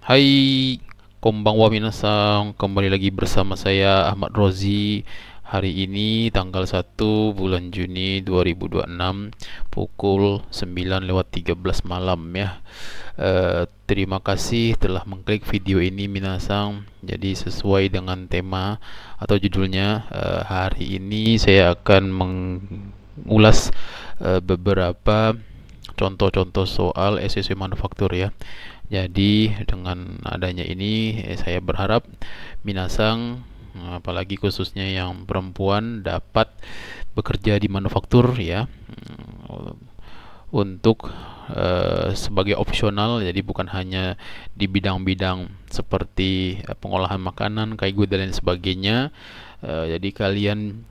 Hai, konbanwa minasan. Kembali lagi bersama saya Ahmad Rozi. Hari ini tanggal 1 bulan Juni 2026 pukul 9:13 malam ya. Terima kasih telah mengklik video ini minasan. Jadi sesuai dengan tema atau judulnya, hari ini saya akan mengulas beberapa contoh-contoh soal SSW manufaktur ya. Jadi dengan adanya ini saya berharap minasang, apalagi khususnya yang perempuan, dapat bekerja di manufaktur ya, untuk sebagai opsional, jadi bukan hanya di bidang-bidang seperti pengolahan makanan, kaigu dan lain sebagainya. Jadi kalian,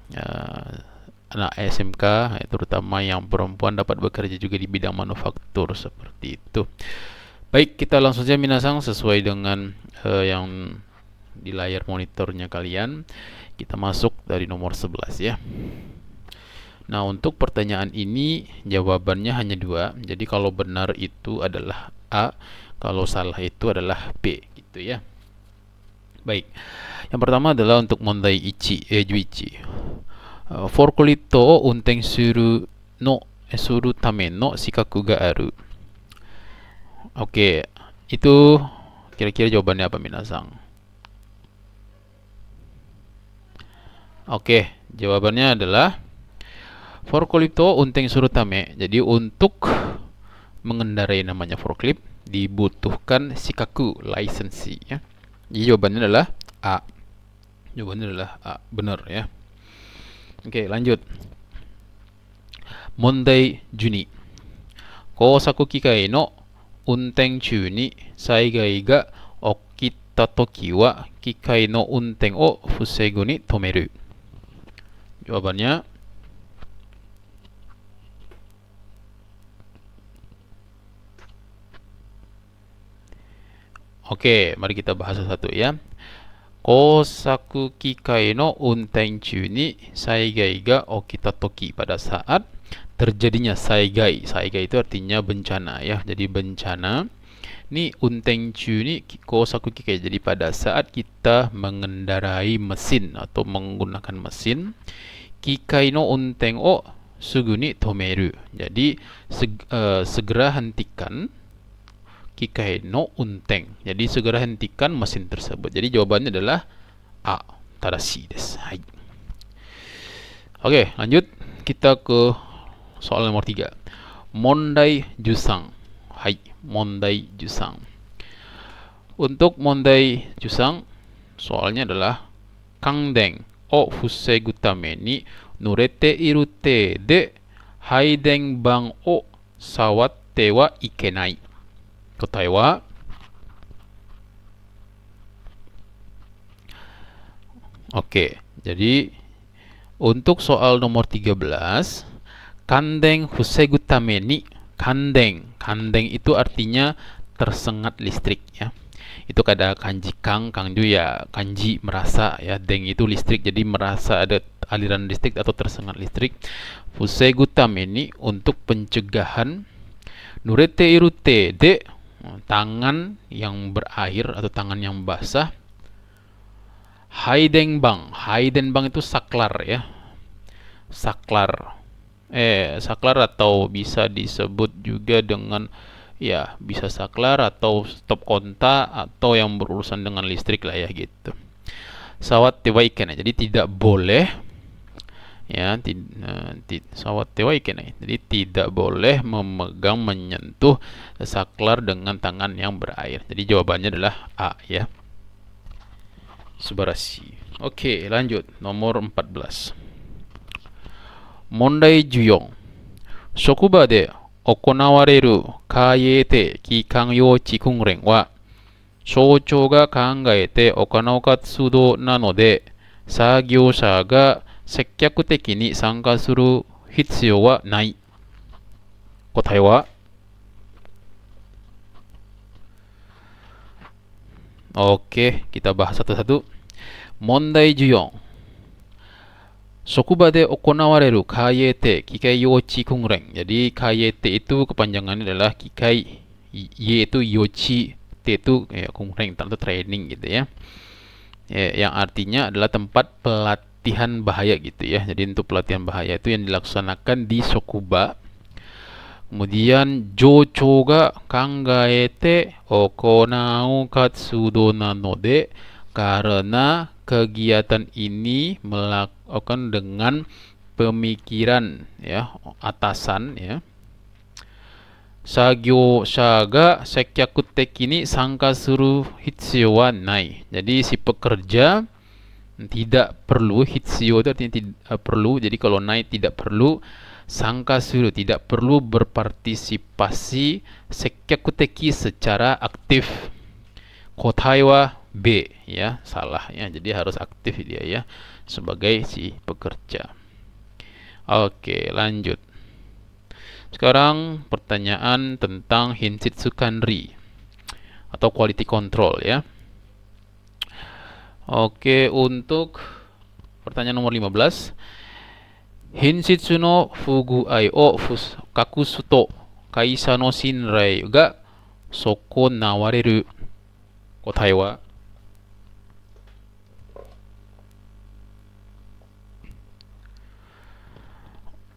anak SMK terutama yang perempuan, dapat bekerja juga di bidang manufaktur seperti itu. Baik, kita langsung saja minasang sesuai dengan yang di layar monitornya kalian. Kita masuk dari nomor 11 ya. Nah, untuk pertanyaan ini jawabannya hanya dua. Jadi kalau benar itu adalah A, kalau salah itu adalah B gitu ya. Baik. Yang pertama adalah untuk mondai ichi, juichi. Forklift o unten suru tame no shikaku ga aru. Oke, itu kira-kira jawabannya apa minasang? Oke, jawabannya adalah forklift o unten suru tame. Jadi untuk mengendarai namanya forklift dibutuhkan shikaku, lisensi ya. Jadi jawabannya adalah A. Jawabannya adalah A, benar ya. Oke, lanjut. Mondai Juni. Kosaku kikai no unten chū ni saigai ga okita toki wa kikai no unten o fusegu ni tomeru. Jawabannya oke, mari kita bahas satu ya. Kosaku kikai no unten chū ni saigai ga okita toki, pada saat terjadinya saigai. Saigai itu artinya bencana ya. Jadi bencana. Ni unten chū ni kosaku kikai. Jadi pada saat kita mengendarai mesin atau menggunakan mesin, kikai no unten o sugu ni tomeru. Jadi segera hentikan kikai no unten. Jadi segera hentikan mesin tersebut. Jadi jawabannya adalah A, tadashi desu. Hai. Oke, lanjut kita ke soal nomor 3. Mondai jusang. Hai, mondai jusang. Untuk mondai jusang, soalnya adalah kanden o fusegu tame ni nurete iru te de haiden ban o sawatte wa ikenai. Kotae wa Oke, jadi untuk soal nomor 13, kandeng fusegu tame ni, kandeng itu artinya tersengat listrik ya. Itu kada kanji kangju ya, kanji merasa ya, deng itu listrik, jadi merasa ada aliran listrik atau tersengat listrik. Fusegu tame ni untuk pencegahan, nurete irute de tangan yang berair atau tangan yang basah. Haidenbang itu saklar ya, saklar saklar atau bisa disebut juga dengan ya, bisa saklar atau stop kontak atau yang berurusan dengan listrik lah ya gitu. Sawat tewa ikenai, jadi tidak boleh ya, sawat tewa ikenai, jadi tidak boleh memegang, menyentuh saklar dengan tangan yang berair. Jadi jawabannya adalah A ya. Subarashi. Oke, lanjut nomor 14. Mondai Juyong. Shokuba de okonawareru kaieite kikan youchi kunren wa shouchou ga kangaete okanau katsudo nanode sagyosha ga sekkyaku teki ni sanka suru hitsuyou wa nai. Kotae wa Oke, kita bahas satu-satu. Mondai Juyong. Sokuba de okonawareru kaiete kikai yochi kungren. Jadi kaiete itu kepanjangannya adalah kikai, y itu yochi KT itu ya kungreng atau training gitu ya. Yang artinya adalah tempat pelatihan bahaya gitu ya. Jadi untuk pelatihan bahaya itu yang dilaksanakan di Sokuba. Kemudian Jocho ga kangaete okonau katsudo nanode, karena kegiatan ini melakukan dengan pemikiran ya atasan ya. Sagyo ga sekyaku teki ni sangka suru hitsuyou wa nai. Jadi si pekerja tidak perlu, hitsuyou itu artinya tidak perlu. Jadi kalau nai tidak perlu, sangka suru tidak perlu berpartisipasi sekyaku teki secara aktif. Kotai wa B ya, salah ya. Jadi harus aktif dia ya sebagai si pekerja. Oke, lanjut. Sekarang pertanyaan tentang Hinshitsu Kanri atau quality control ya. Oke, untuk pertanyaan nomor 15. Hinshitsu no fuguai o kakusu to kaisa no shinrai ga soko nawareru. Kotai wa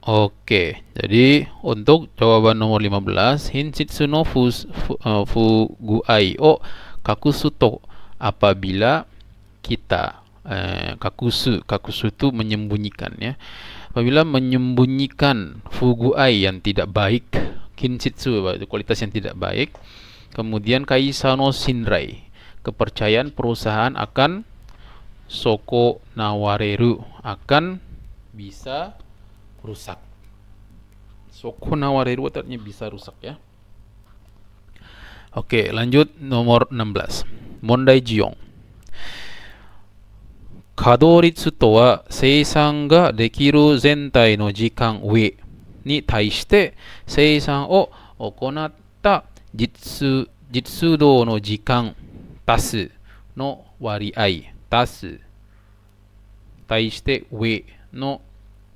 Oke, jadi untuk jawaban nomor 15, Hinshitsu no fuguai o kakusu to, apabila kita kakusu itu menyembunyikan ya. Apabila menyembunyikan fuguai yang tidak baik, kinshitsu itu kualitas yang tidak baik, kemudian kaisa no shinrai, kepercayaan perusahaan akan soko nawareru, akan bisa rusak. Soko nawareru artinya bisa rusak ya. Oke, lanjut nomor 16. Mondai Jiyong. 稼働率とは生産ができる全体の時間上に対して生産を行った実動の時間足すの割合足す対して上の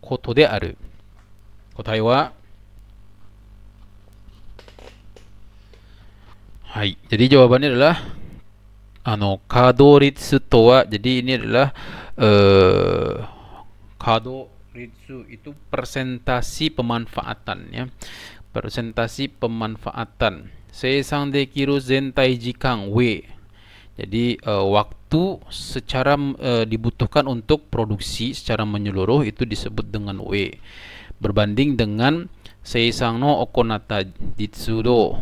ことである。答えははい。Jadi jawabannya adalah kadoritsu to wa, jadi ini adalah kadoritsu itu persentasi pemanfaatan ya. Persentasi pemanfaatan. Seisang dekiru zentai jikan w. Jadi waktu secara dibutuhkan untuk produksi secara menyeluruh itu disebut dengan w. Berbanding dengan seisang no okonata jitsudo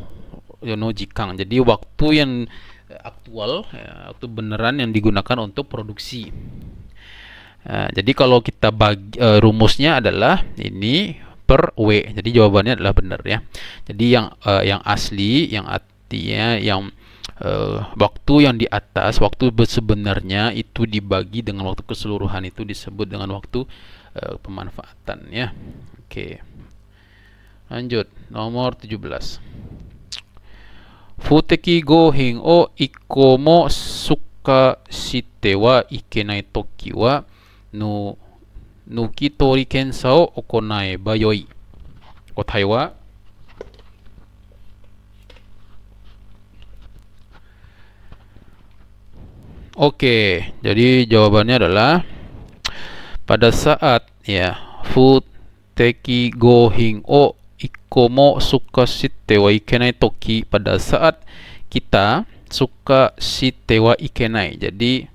no jikang. Jadi waktu yang aktual ya, waktu beneran yang digunakan untuk produksi. Jadi kalau kita bagi rumusnya adalah ini per W. Jadi jawabannya adalah benar ya. Jadi yang asli, yang artinya yang waktu yang di atas, waktu sebenarnya itu dibagi dengan waktu keseluruhan itu disebut dengan waktu pemanfaatan ya. Oke. Lanjut nomor 17. 法的合品を1個も出荷してはいけないときは抜き取り検査を行えばよい。答えはOke, jadi jawabannya adalah pada saat ya futeki gohin o ikomo suka shite wa ikenai toki, pada saat kita suka shite wa ikenai, jadi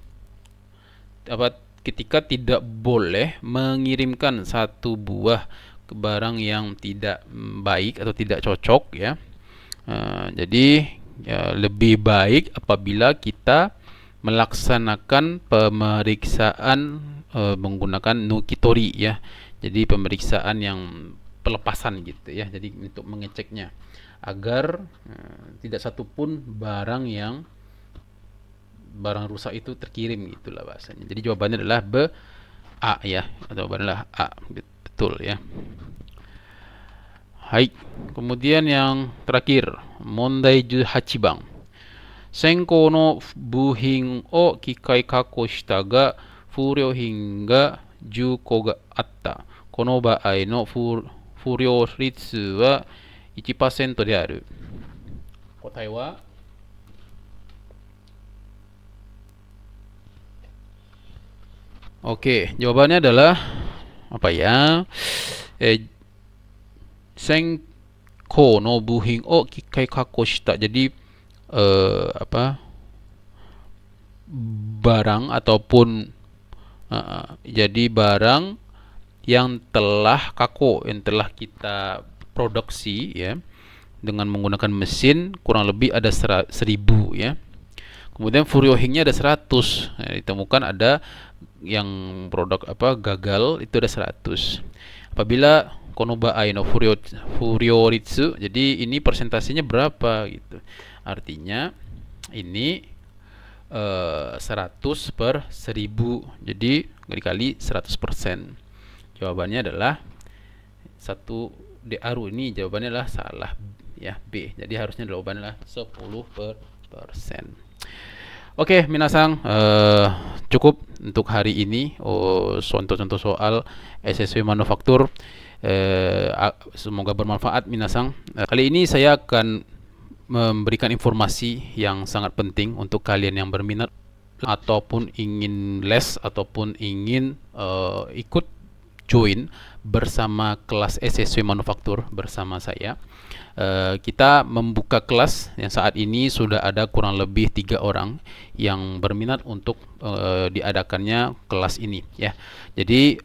ketika tidak boleh mengirimkan satu buah ke barang yang tidak baik atau tidak cocok ya. Jadi ya, lebih baik apabila kita melaksanakan pemeriksaan menggunakan nukitori ya. Jadi pemeriksaan yang pelepasan gitu ya. Jadi untuk mengeceknya agar tidak satupun barang rusak itu terkirim, gitulah bahasanya. Jadi jawabannya adalah B, A ya. Jawabannya adalah A, betul ya. Hai. Kemudian yang terakhir, mondai 18番。先行の部品を機械加工したが不良品が10個があった。この場合の不良率は 1% である。答えは Oke, jawabannya adalah apa ya? Senko no buhin o kikai kako shita. Jadi apa? Barang ataupun jadi barang yang telah yang telah kita produksi ya dengan menggunakan mesin kurang lebih ada 1000 ya. Kemudian furiohingnya ada 100. Nah, ditemukan ada yang produk apa gagal itu ada 100. Apabila konoba no furioritsu, jadi ini persentasenya berapa gitu. Artinya ini 100 per 1000. Jadi dikali 100%. Jawabannya adalah 1 DARU. Ini jawabannya adalah salah ya, B. Jadi harusnya jawabannya adalah 10%. Oke, minasang, cukup untuk hari ini. Contoh-contoh soal SSW manufaktur. Semoga bermanfaat minasang. Kali ini saya akan memberikan informasi yang sangat penting untuk kalian yang berminat ataupun ingin les ataupun ingin ikut join bersama kelas SSW manufaktur bersama saya. Kita membuka kelas yang saat ini sudah ada kurang lebih 3 orang yang berminat untuk diadakannya kelas ini ya. Jadi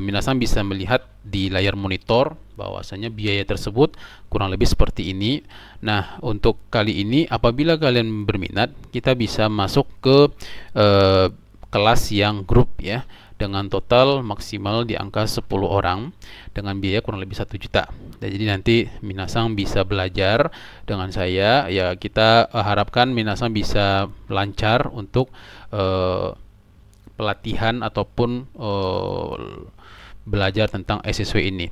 minasan bisa melihat di layar monitor bahwasanya biaya tersebut kurang lebih seperti ini. Nah, untuk kali ini apabila kalian berminat, kita bisa masuk ke kelas yang grup ya, dengan total maksimal di angka 10 orang dengan biaya kurang lebih 1 juta. Jadi nanti minasang bisa belajar dengan saya ya. Kita harapkan minasang bisa lancar untuk pelatihan ataupun belajar tentang SSW ini.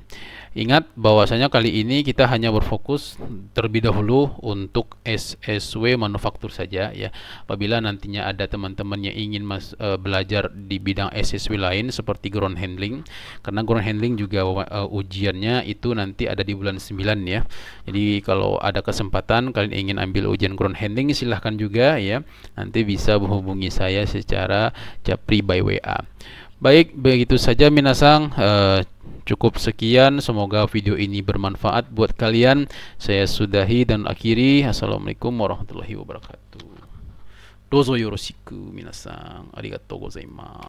Ingat bahwasanya kali ini kita hanya berfokus terlebih dahulu untuk SSW manufaktur saja ya. Apabila nantinya ada teman-teman yang ingin belajar di bidang SSW lain seperti ground handling, karena ground handling juga ujiannya itu nanti ada di bulan 9 ya. Jadi kalau ada kesempatan kalian ingin ambil ujian ground handling, silahkan juga ya. Nanti bisa menghubungi saya secara japri by WA. Baik, begitu saja minasang. Cukup sekian, semoga video ini bermanfaat buat kalian. Saya sudahi dan akhiri. Assalamualaikum warahmatullahi wabarakatuh. Dozo yoroshiku minasang. Arigatou gozaimasu.